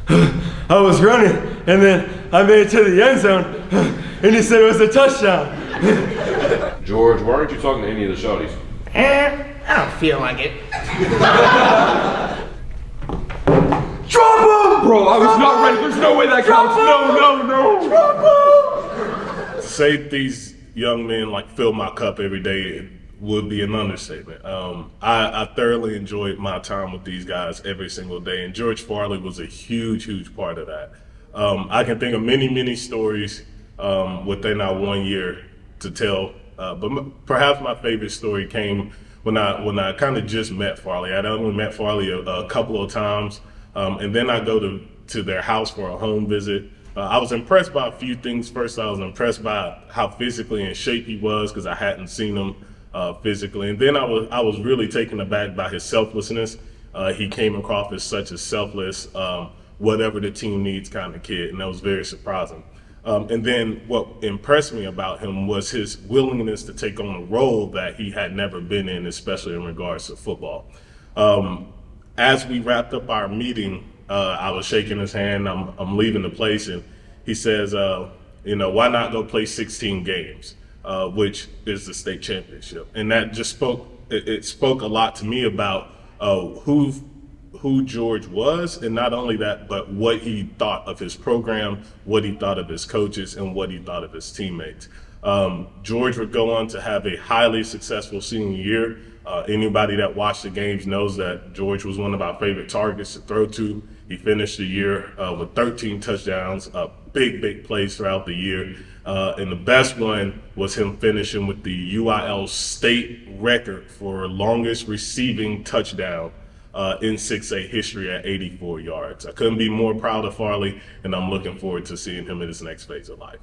I was running, and then I made it to the end zone, and he said it was a touchdown. George, why aren't you talking to any of the shorties? I don't feel like it. Drop him! Bro, I was not ready. There's no way that counts. No. Drop him! To say these young men like fill my cup every day would be an understatement. I thoroughly enjoyed my time with these guys every single day, and George Farley was a huge part of that. I can think of many stories within our 1 year to tell, but perhaps my favorite story came when I kind of just met Farley. I'd only met Farley a couple of times, and then I go to their house for a home visit. I was impressed by a few things. First, I was impressed by how physically in shape he was because I hadn't seen him physically. And then I was really taken aback by his selflessness. He came across as such a selfless, whatever the team needs kind of kid, and that was very surprising. And then what impressed me about him was his willingness to take on a role that he had never been in, especially in regards to football. As we wrapped up our meeting, I was shaking his hand. I'm leaving the place, and he says, why not go play 16 games? Which is the state championship. And that just spoke a lot to me about who George was, and not only that, but what he thought of his program, what he thought of his coaches, and what he thought of his teammates. George would go on to have a highly successful senior year. Anybody that watched the games knows that George was one of our favorite targets to throw to. He finished the year with 13 touchdowns, big plays throughout the year. And the best one was him finishing with the UIL state record for longest receiving touchdown in 6A history at 84 yards. I couldn't be more proud of Farley, and I'm looking forward to seeing him in his next phase of life.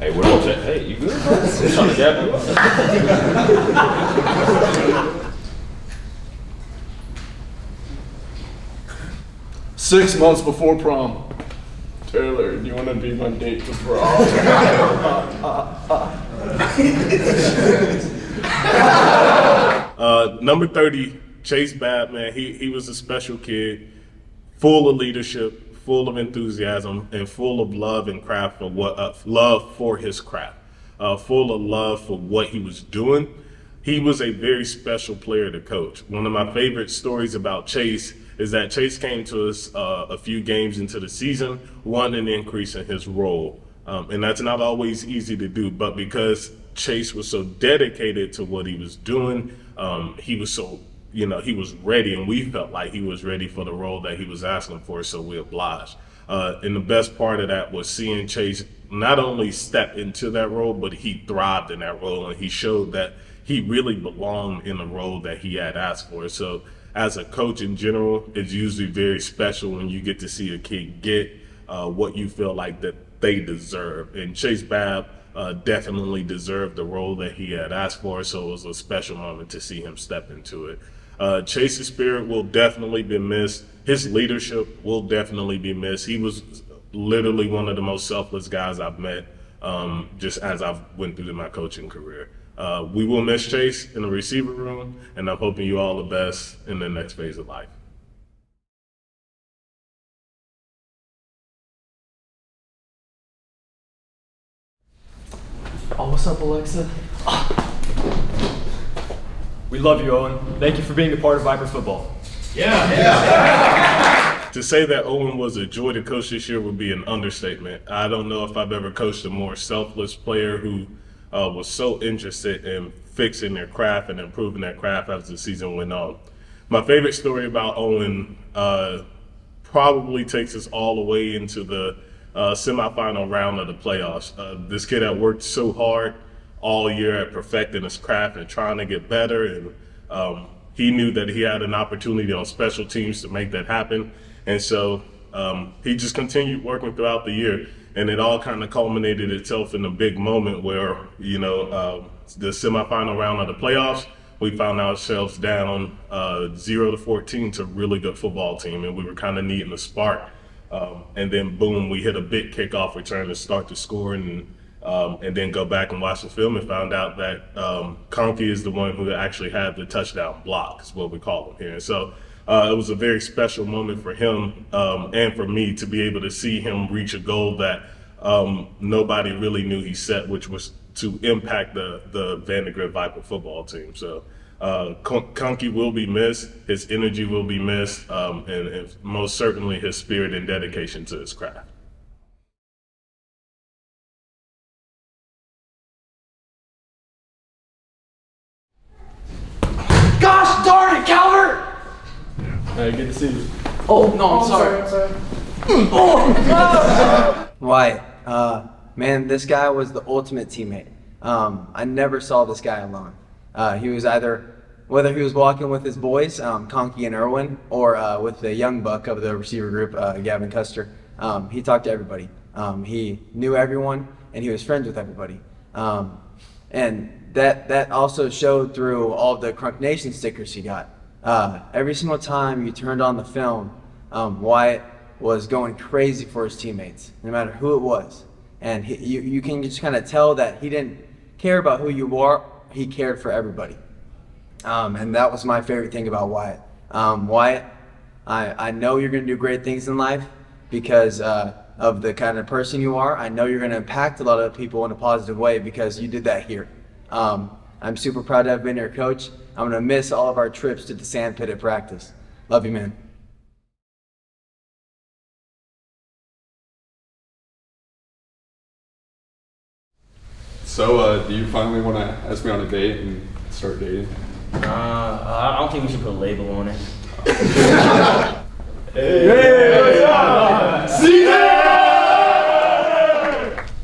Hey, what else? Hey, you good, bro? I'm trying to gap you up. 6 months before prom. Taylor, do you want to be my date to prom? Number 30, Chase Babb, man, he was a special kid, full of leadership, full of enthusiasm, and full of love and craft for love for his craft, full of love for what he was doing. He was a very special player to coach. One of my favorite stories about Chase is that Chase came to us a few games into the season, wanting an increase in his role. And that's not always easy to do, but because Chase was so dedicated to what he was doing, he was so, he was ready, and we felt like he was ready for the role that he was asking for, so we obliged. And the best part of that was seeing Chase not only step into that role, but he thrived in that role, and he showed that he really belonged in the role that he had asked for. So as a coach in general, it's usually very special when you get to see a kid get what you feel like that they deserve. And Chase Babb definitely deserved the role that he had asked for, so it was a special moment to see him step into it. Chase's spirit will definitely be missed. His leadership will definitely be missed. He was literally one of the most selfless guys I've met just as I've went through my coaching career. We will miss Chase in the receiver room, and I'm hoping you all the best in the next phase of life. Oh, what's up, Alexa? We love you, Owen. Thank you for being a part of Viper football. To say that Owen was a joy to coach this year would be an understatement. I don't know if I've ever coached a more selfless player who was so interested in fixing their craft and improving their craft as the season went on. My favorite story about Owen probably takes us all the way into the semifinal round of the playoffs. This kid had worked so hard all year at perfecting his craft and trying to get better, and he knew that he had an opportunity on special teams to make that happen. And so he just continued working throughout the year, and it all kind of culminated itself in a big moment where, the semifinal round of the playoffs, we found ourselves down 0-14 to a really good football team, and we were kind of needing a spark. And then boom, we hit a big kickoff return to start the scoring, and then go back and watch the film and found out that Conkey is the one who actually had the touchdown block, is what we call him here. And so it was a very special moment for him and for me to be able to see him reach a goal that nobody really knew he set, which was to impact the Vandergrift Viper football team. So Conkey will be missed, his energy will be missed, and most certainly his spirit and dedication to his craft. Gosh darn it, Calvert! Hey, good to see you. Oh, no, I'm sorry. Wyatt, man, this guy was the ultimate teammate. I never saw this guy alone. He was whether he was walking with his boys, Conkey and Irwin, or with the young buck of the receiver group, Gavin Custer, he talked to everybody. He knew everyone, and he was friends with everybody. And that also showed through all the Crunk Nation stickers he got. Every single time you turned on the film, Wyatt was going crazy for his teammates, no matter who it was. And you can just kind of tell that he didn't care about who you are, he cared for everybody. And that was my favorite thing about Wyatt. Wyatt, I know you're going to do great things in life because of the kind of person you are. I know you're going to impact a lot of people in a positive way because you did that here. I'm super proud to have been your coach. I'm going to miss all of our trips to the sand pit at practice. Love you, man. So, do you finally want to ask me on a date and start dating? I don't think we should put a label on it.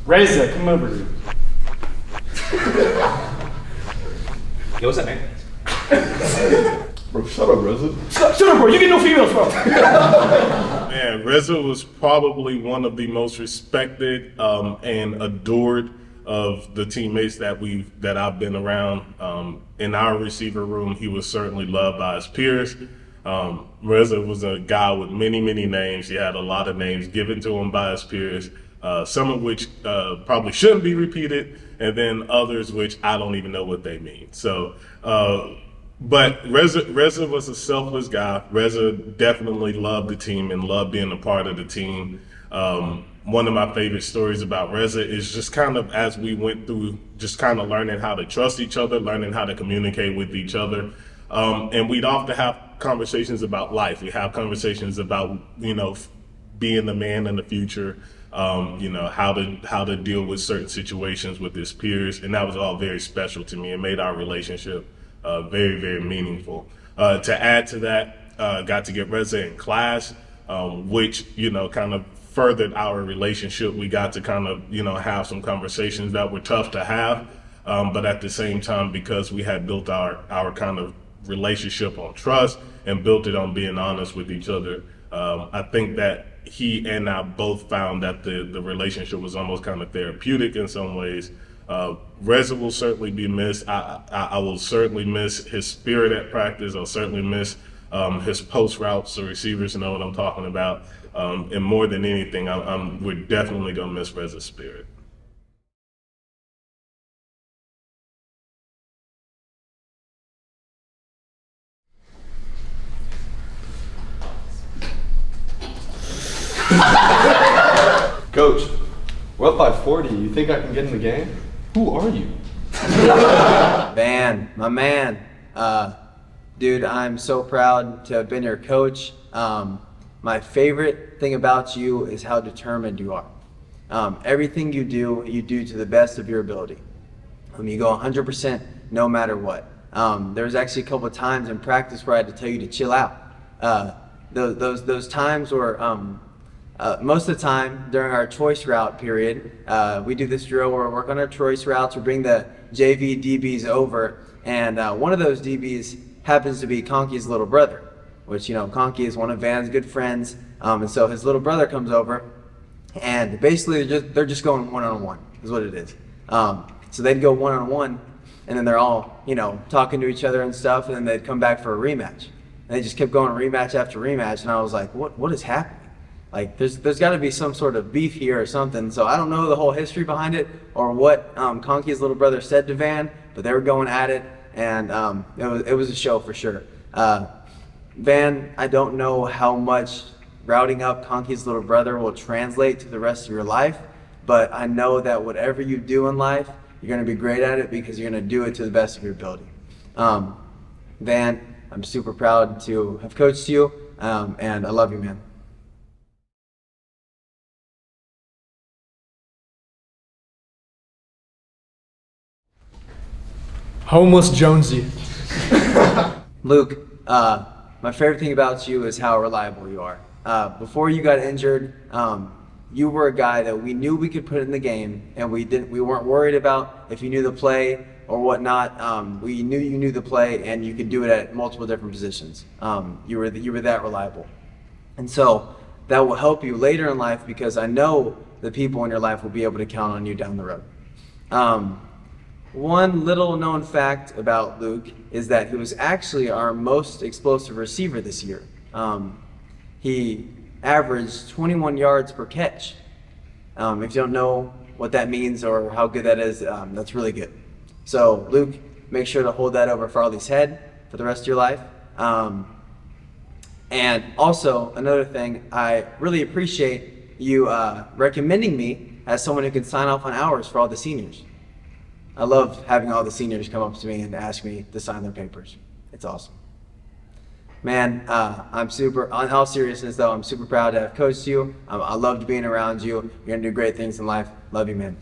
Reza, come over here. Yo, what's up, man? Bro, shut up, Reza. Shut up, bro. You get no females, bro. Man, Reza was probably one of the most respected and adored of the teammates that I've been around. In our receiver room, he was certainly loved by his peers. Reza was a guy with many, many names. He had a lot of names given to him by his peers, some of which probably shouldn't be repeated, and then others which I don't even know what they mean. So, but Reza was a selfless guy. Reza definitely loved the team and loved being a part of the team. One of my favorite stories about Reza is just kind of as we went through just kind of learning how to trust each other, learning how to communicate with each other. And we'd often have conversations about life. We have conversations about, being the man in the future, how to deal with certain situations with his peers. And that was all very special to me and made our relationship very, very meaningful. To add to that, got to get Reza in class, which, kind of furthered our relationship. We got to kind of, have some conversations that were tough to have. But at the same time, because we had built our kind of relationship on trust and built it on being honest with each other, I think that he and I both found that the relationship was almost kind of therapeutic in some ways. Reza will certainly be missed. I will certainly miss his spirit at practice. I'll certainly miss his post routes, so receivers know what I'm talking about. And more than anything, we're definitely gonna miss Reza's spirit. Coach, we're up by 40. You think I can get in the game? Who are you? Van, my man. Dude, I'm so proud to have been your coach. My favorite thing about you is how determined you are. Everything you do to the best of your ability. You go 100% no matter what. There was actually a couple of times in practice where I had to tell you to chill out. Those times were most of the time during our choice route period. We do this drill where we work on our choice routes. We bring the JV DBs over, and one of those DBs happens to be Conkey's little brother, which, Conkey is one of Van's good friends. And so his little brother comes over, and basically they're just going one-on-one is what it is. So they'd go one-on-one, and then they're all, talking to each other and stuff, and then they'd come back for a rematch. And they just kept going rematch after rematch, and I was like, what is happening? Like there's got to be some sort of beef here or something. So I don't know the whole history behind it or what Conky's little brother said to Van, but they were going at it, and it was a show for sure. Van, I don't know how much routing up Conky's little brother will translate to the rest of your life, but I know that whatever you do in life, you're going to be great at it because you're going to do it to the best of your ability. Van, I'm super proud to have coached you, and I love you, man. Homeless Jonesy. Luke, my favorite thing about you is how reliable you are. Before you got injured, you were a guy that we knew we could put in the game, and we weren't worried about if you knew the play or whatnot. We knew you knew the play, and you could do it at multiple different positions. You were that reliable, and so that will help you later in life because I know the people in your life will be able to count on you down the road. One little known fact about Luke is that he was actually our most explosive receiver this year. He averaged 21 yards per catch. If you don't know what that means or how good that is, that's really good. So Luke, make sure to hold that over Farley's head for the rest of your life. And also another thing, I really appreciate you recommending me as someone who can sign off on hours for all the seniors. I love having all the seniors come up to me and ask me to sign their papers. It's awesome. Man, I'm super, on all seriousness though, I'm super proud to have coached you. I loved being around you. You're gonna do great things in life. Love you, man.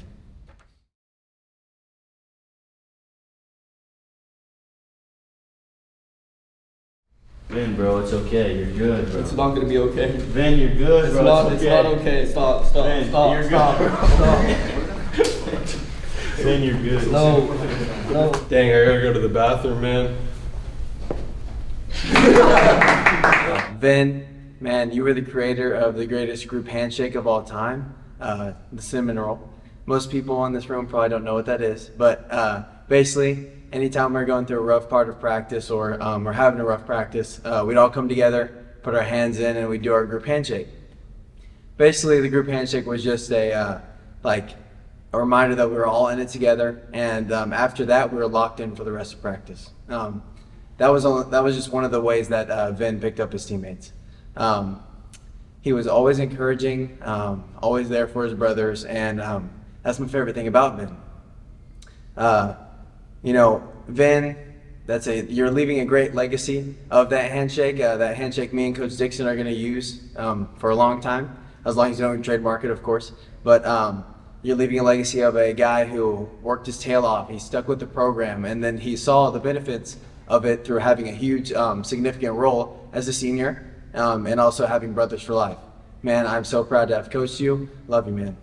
Vin, bro, it's okay. You're good, bro. It's not gonna be okay. Vin, you're good, It's bro. not. It's not okay. Stop. Stop. Vin, Stop. you're Stop. good. Stop. Vin, you're good. No. No. Dang, I gotta go to the bathroom, man. Vin, man, you were the creator of the greatest group handshake of all time, the cinnamon roll. Most people in this room probably don't know what that is, but basically, anytime we're going through a rough part of practice or we're having a rough practice, we'd all come together, put our hands in, and we'd do our group handshake. Basically, the group handshake was just a reminder that we were all in it together, and after that, we were locked in for the rest of practice. That was just one of the ways that Vin picked up his teammates. He was always encouraging, always there for his brothers, and that's my favorite thing about Vin. Vin, you're leaving a great legacy of that handshake. That handshake me and Coach Dixon are going to use for a long time, as long as you don't trademark it, of course. But you're leaving a legacy of a guy who worked his tail off. He stuck with the program, and then he saw the benefits of it through having a huge, significant role as a senior, and also having brothers for life. Man, I'm so proud to have coached you. Love you, man.